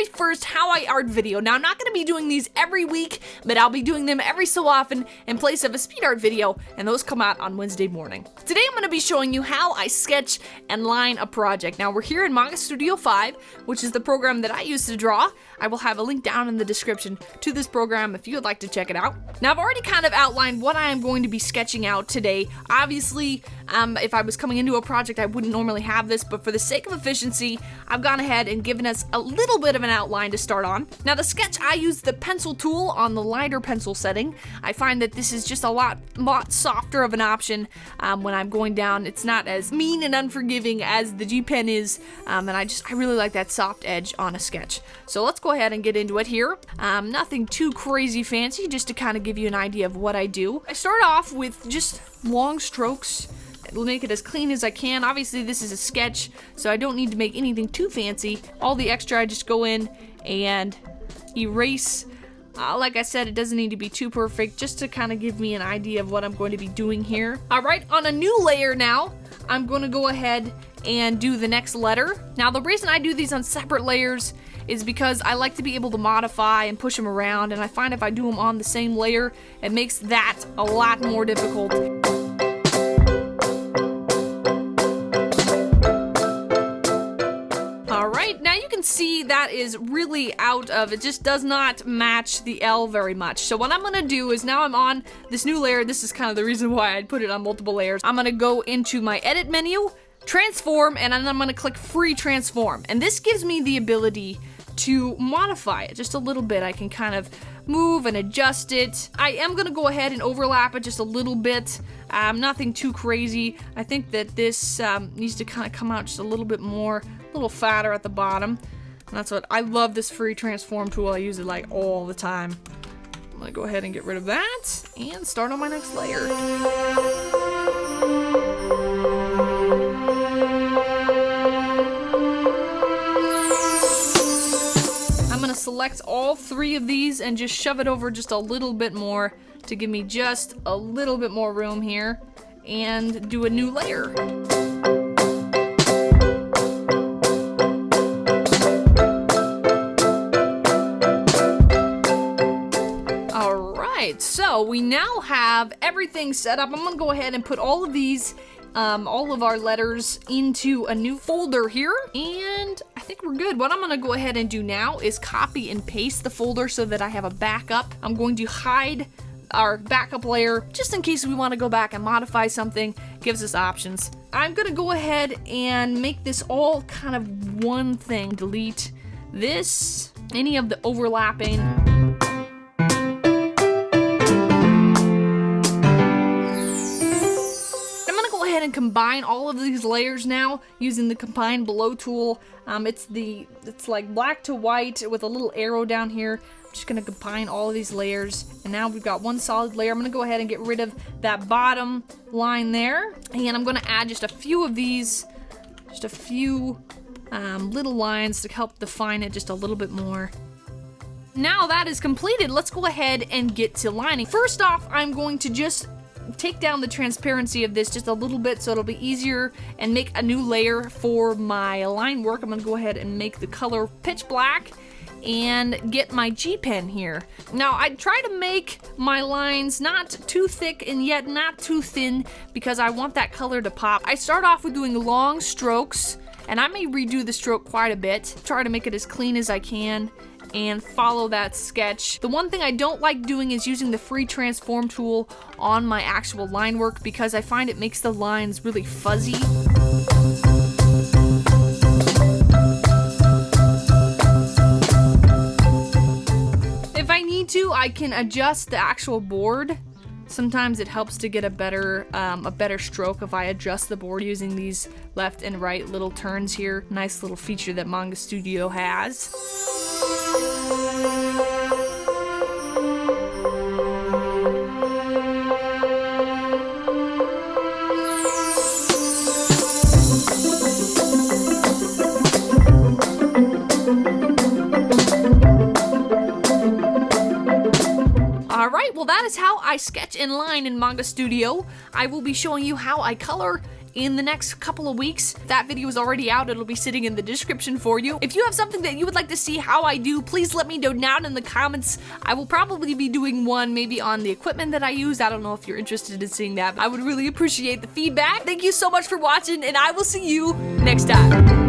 very first How I Art video. Now, I'm not going to be doing these every week, but I'll be doing them every so often in place of a speed art video, and those come out on Wednesday morning. Today, I'm going to be showing you how I sketch and line a project. Now, we're here in Manga Studio 5, which is the program that I use to draw. I will have a link down in the description to this program if you would like to check it out. Now, I've already kind of outlined what I am going to be sketching out today. Obviously, if I was coming into a project, I wouldn't normally have this, but for the sake of efficiency, I've gone ahead and given us a little bit of an outline to start on. Now, the sketch, I use the pencil tool on the lighter pencil setting. I find that this is just a lot softer of an option when I'm going down. It's not as mean and unforgiving as the G pen is, and I really like that soft edge on a sketch. So let's go ahead and get into it here. Nothing too crazy fancy, just to kind of give you an idea of what I do. I start off with just long strokes. It'll make it as clean as I can. Obviously, this is a sketch, so I don't need to make anything too fancy. All the extra, I just go in and erase. Like I said, it doesn't need to be too perfect, just to kind of give me an idea of what I'm going to be doing here. All right, on a new layer now, I'm going to go ahead and do the next letter. Now, the reason I do these on separate layers is because I like to be able to modify and push them around, and I find if I do them on the same layer, it makes that a lot more difficult. Now you can see that is really it just does not match the L very much. So what I'm gonna do is, now I'm on this new layer. This is kind of the reason why I put it on multiple layers. I'm gonna go into my edit menu, transform, and then I'm gonna click free transform. And this gives me the ability to modify it just a little bit. I can kind of move and adjust it. I am gonna go ahead and overlap it just a little bit. Nothing too crazy. I think that this needs to kind of come out just a little bit more, a little fatter at the bottom. And that's what I love, this free transform tool. I use it like all the time. I'm gonna go ahead and get rid of that and start on my next layer. Select all three of these and just shove it over just a little bit more to give me just a little bit more room here, and do a new layer. Alright, so we now have everything set up. I'm gonna go ahead and put all of these all of our letters into a new folder here, and I think we're good. What I'm gonna go ahead and do now is copy and paste the folder so that I have a backup. I'm going to hide our backup layer just in case we want to go back and modify something. Gives us options. I'm gonna go ahead and make this all kind of one thing. Delete this, any of the overlapping. And combine all of these layers now using the combine below tool. It's like black to white with a little arrow down here. I'm just gonna combine all of these layers, and now we've got one solid layer. I'm gonna go ahead and get rid of that bottom line there, and I'm gonna add just a few of these, just a few little lines to help define it just a little bit more. Now that is completed, let's go ahead and get to lining. First off, I'm going to just take down the transparency of this just a little bit so it'll be easier, and make a new layer for my line work. I'm gonna go ahead and make the color pitch black and get my G pen here. Now, I try to make my lines not too thick and yet not too thin because I want that color to pop. I start off with doing long strokes, and I may redo the stroke quite a bit. Try to make it as clean as I can and follow that sketch. The one thing I don't like doing is using the free transform tool on my actual line work because I find it makes the lines really fuzzy. If I need to, I can adjust the actual board. Sometimes it helps to get a better stroke if I adjust the board using these left and right little turns here. Nice little feature that Manga Studio has. Alright, well that is how I sketch and line in Manga Studio. I will be showing you how I color in the next couple of weeks. If that video is already out, it'll be sitting in the description for you. If you have something that you would like to see how I do, please let me know down in the comments. I will probably be doing one maybe on the equipment that I use. I don't know if you're interested in seeing that, but I would really appreciate the feedback. Thank you so much for watching, and I will see you next time.